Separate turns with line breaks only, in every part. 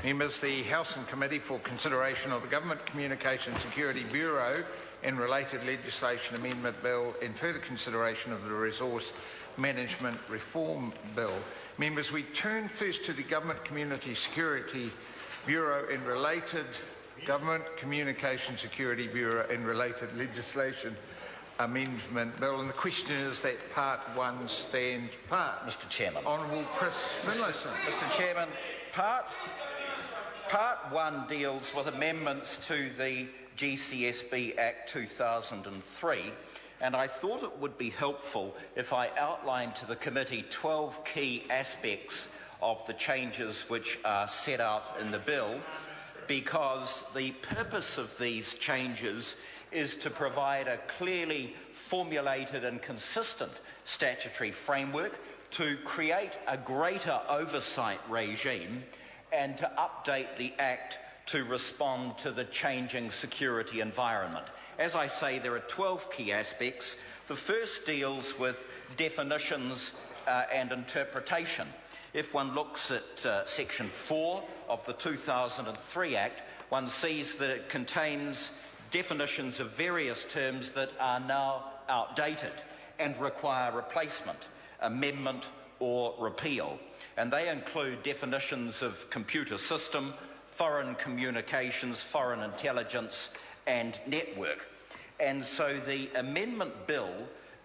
Members, the House and Committee for consideration of the Government Communication Security Bureau and related legislation amendment bill and further consideration of the Resource Management Reform Bill. Members, we turn first to the Government Community Security Bureau and related Government Communication Security Bureau and related legislation amendment bill, and the question is that Part 1 stand part.
Mr. Chairman.
Honourable Chris Finlayson.
Mr. Chairman, Part 1 deals with amendments to the GCSB Act 2003, and I thought it would be helpful if I outlined to the committee 12 key aspects of the changes which are set out in the bill, because the purpose of these changes is to provide a clearly formulated and consistent statutory framework, to create a greater oversight regime, and to update the Act to respond to the changing security environment. As I say, there are 12 key aspects. The first deals with definitions and interpretation. If one looks at Section 4 of the 2003 Act, one sees that it contains definitions of various terms that are now outdated and require replacement, amendment or repeal. And they include definitions of computer system, foreign communications, foreign intelligence and network. And so the amendment bill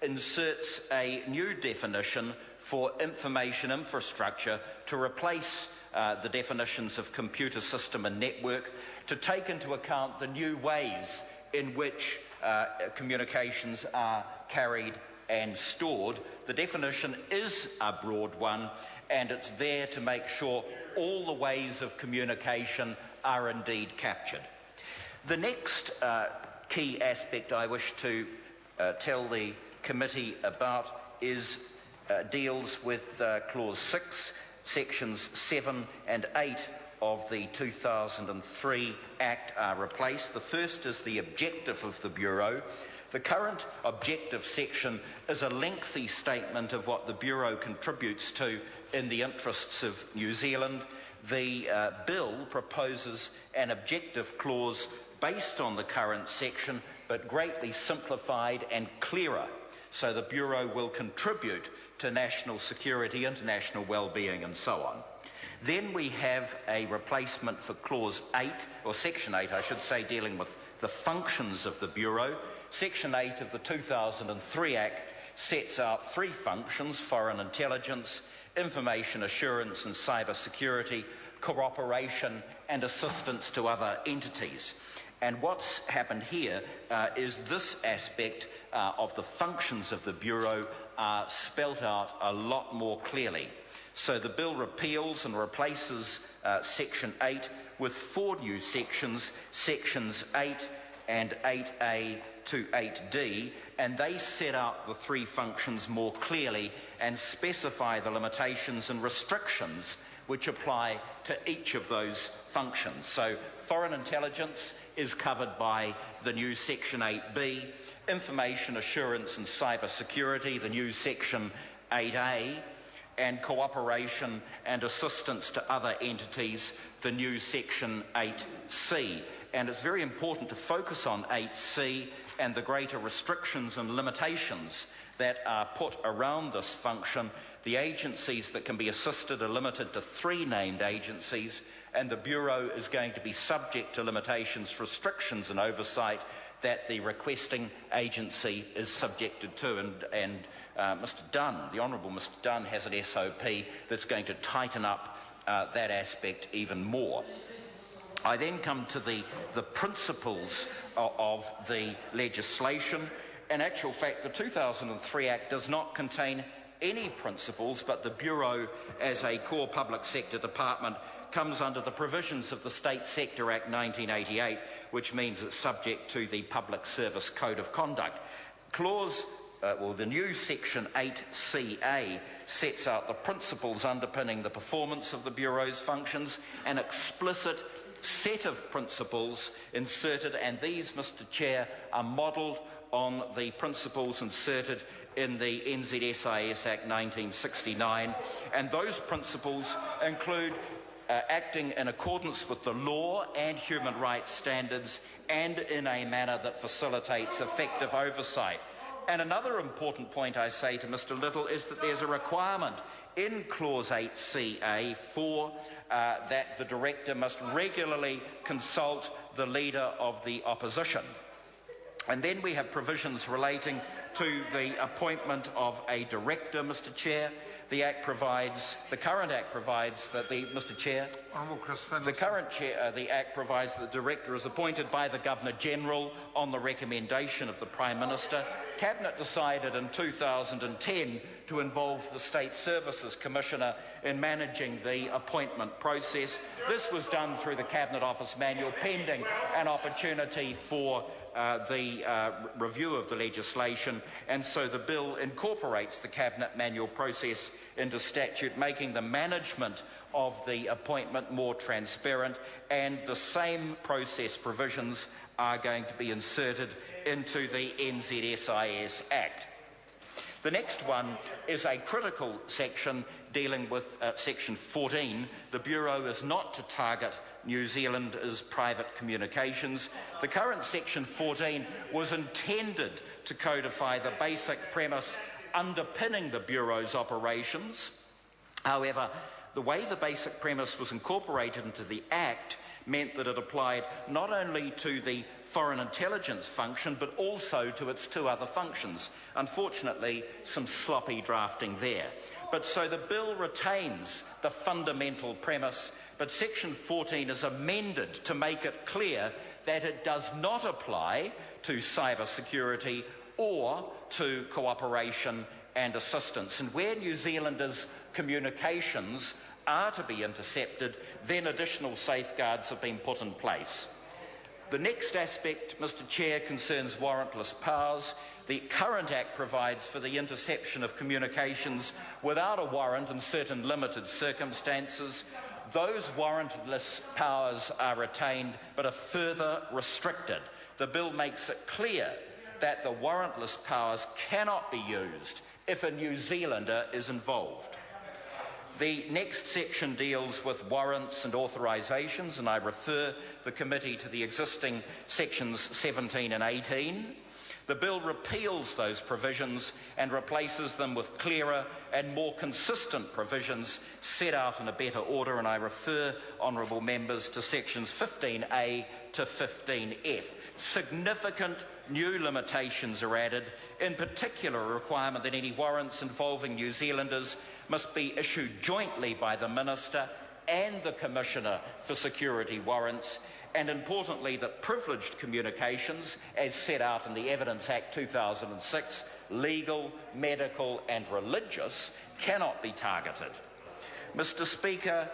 inserts a new definition for information infrastructure to replace the definitions of computer system and network, to take into account the new ways in which communications are carried and stored. The definition is a broad one, and it's there to make sure all the ways of communication are indeed captured. The next key aspect I wish to tell the committee about deals with Clause 6, Sections 7 and 8 of the 2003 Act are replaced. The first is the objective of the Bureau. The current objective section is a lengthy statement of what the Bureau contributes to in the interests of New Zealand. The bill proposes an objective clause based on the current section, but greatly simplified and clearer, so the Bureau will contribute to national security, international well-being and so on. Then we have a replacement for Clause 8, or Section 8 I should say, dealing with the functions of the Bureau. Section 8 of the 2003 Act sets out three functions: foreign intelligence, information assurance and cyber security, cooperation and assistance to other entities. And what's happened here is this aspect of the functions of the Bureau are spelt out a lot more clearly. So the bill repeals and replaces Section 8 with four new sections, Sections 8 and 8A to 8D, and they set out the three functions more clearly and specify the limitations and restrictions which apply to each of those functions. So foreign intelligence is covered by the new Section 8B, information assurance and cyber security, the new Section 8A, and cooperation and assistance to other entities, the new Section 8C. And it's very important to focus on 8C and the greater restrictions and limitations that are put around this function. The agencies that can be assisted are limited to 3 named agencies, and the Bureau is going to be subject to limitations, restrictions and oversight that the requesting agency is subjected to. And Mr Dunn, the Honourable Mr Dunn, has an SOP that's going to tighten up that aspect even more. I then come to the principles of the legislation. In actual fact, the 2003 Act does not contain any principles, but the Bureau, as a core public sector department, comes under the provisions of the State Sector Act 1988, which means it's subject to the Public Service Code of Conduct. The new Section 8CA sets out the principles underpinning the performance of the Bureau's functions, an explicit set of principles inserted, and these, Mr Chair, are modelled on the principles inserted in the NZSIS Act 1969, and those principles include acting in accordance with the law and human rights standards and in a manner that facilitates effective oversight. And another important point I say to Mr Little is that there's a requirement in Clause 8CA for that the Director must regularly consult the Leader of the Opposition. And then we have provisions relating to the appointment of a Director, Mr Chair. The current Act provides that the Act provides that the Director is appointed by the Governor-General on the recommendation of the Prime Minister. Cabinet decided in 2010 to involve the State Services Commissioner in managing the appointment process. This was done through the Cabinet Office manual, pending an opportunity for the review of the legislation, and so the bill incorporates the Cabinet manual process into statute, making the management of the appointment more transparent, and the same process provisions are going to be inserted into the NZSIS Act. The next one is a critical section dealing with Section 14. The Bureau is not to target New Zealanders' private communications. The current Section 14 was intended to codify the basic premise underpinning the Bureau's operations. However, the way the basic premise was incorporated into the Act meant that it applied not only to the foreign intelligence function but also to its two other functions. Unfortunately, some sloppy drafting there. But so the bill retains the fundamental premise, but Section 14 is amended to make it clear that it does not apply to cyber security or to cooperation and assistance. And where New Zealanders' communications are to be intercepted, then additional safeguards have been put in place. The next aspect, Mr Chair, concerns warrantless powers. The current Act provides for the interception of communications without a warrant in certain limited circumstances. Those warrantless powers are retained but are further restricted. The bill makes it clear that the warrantless powers cannot be used if a New Zealander is involved. The next section deals with warrants and authorisations, and I refer the committee to the existing sections 17 and 18. The bill repeals those provisions and replaces them with clearer and more consistent provisions set out in a better order, and I refer honourable members to sections 15A to 15F. Significant new limitations are added, in particular a requirement that any warrants involving New Zealanders must be issued jointly by the Minister and the Commissioner for Security Warrants, and importantly that privileged communications, as set out in the Evidence Act 2006, legal, medical and religious, cannot be targeted. Mr Speaker,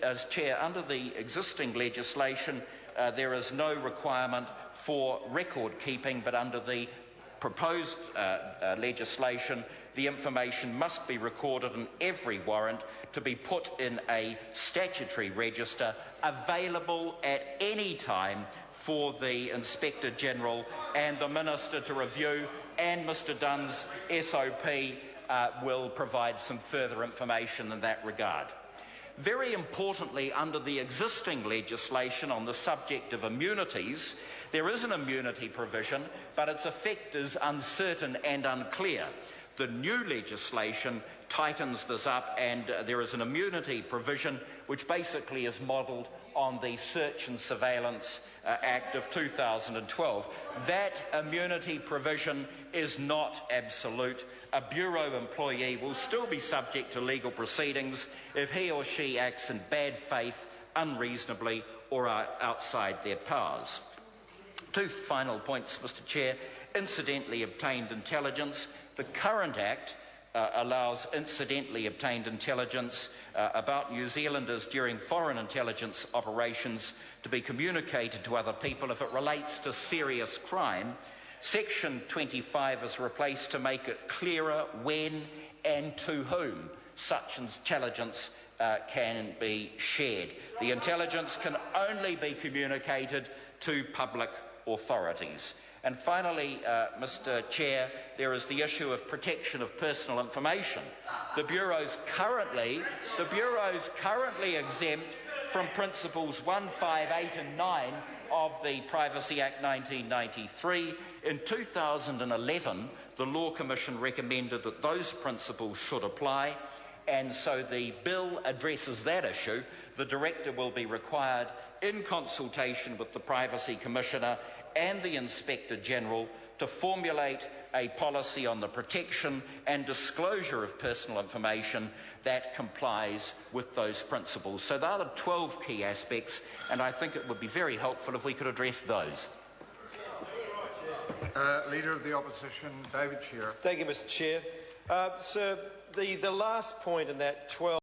as Chair, under the existing legislation there is no requirement for record keeping, but under the proposed legislation the information must be recorded in every warrant to be put in a statutory register available at any time for the Inspector General and the Minister to review, and Mr Dunn's SOP will provide some further information in that regard. Very importantly, under the existing legislation on the subject of immunities, there is an immunity provision, but its effect is uncertain and unclear. The new legislation tightens this up, and there is an immunity provision which basically is modelled on the Search and Surveillance Act of 2012. That immunity provision is not absolute. A Bureau employee will still be subject to legal proceedings if he or she acts in bad faith, unreasonably, or are outside their powers. Two final points, Mr Chair. Incidentally obtained intelligence. The current Act allows incidentally obtained intelligence about New Zealanders during foreign intelligence operations to be communicated to other people if it relates to serious crime. Section 25 is replaced to make it clearer when and to whom such intelligence can be shared. The intelligence can only be communicated to public authorities. And finally, Mr. Chair, there is the issue of protection of personal information. The Bureau's currently exempt from Principles 1, 5, 8 and 9 of the Privacy Act 1993. In 2011, the Law Commission recommended that those principles should apply, and so the bill addresses that issue. The Director will be required, in consultation with the Privacy Commissioner and the Inspector General, to formulate a policy on the protection and disclosure of personal information that complies with those principles. So there are the 12 key aspects, and I think it would be very helpful if we could address those.
Leader of the Opposition, David Shearer.
Thank you, Mr. Chair. Sir, the last point in that 12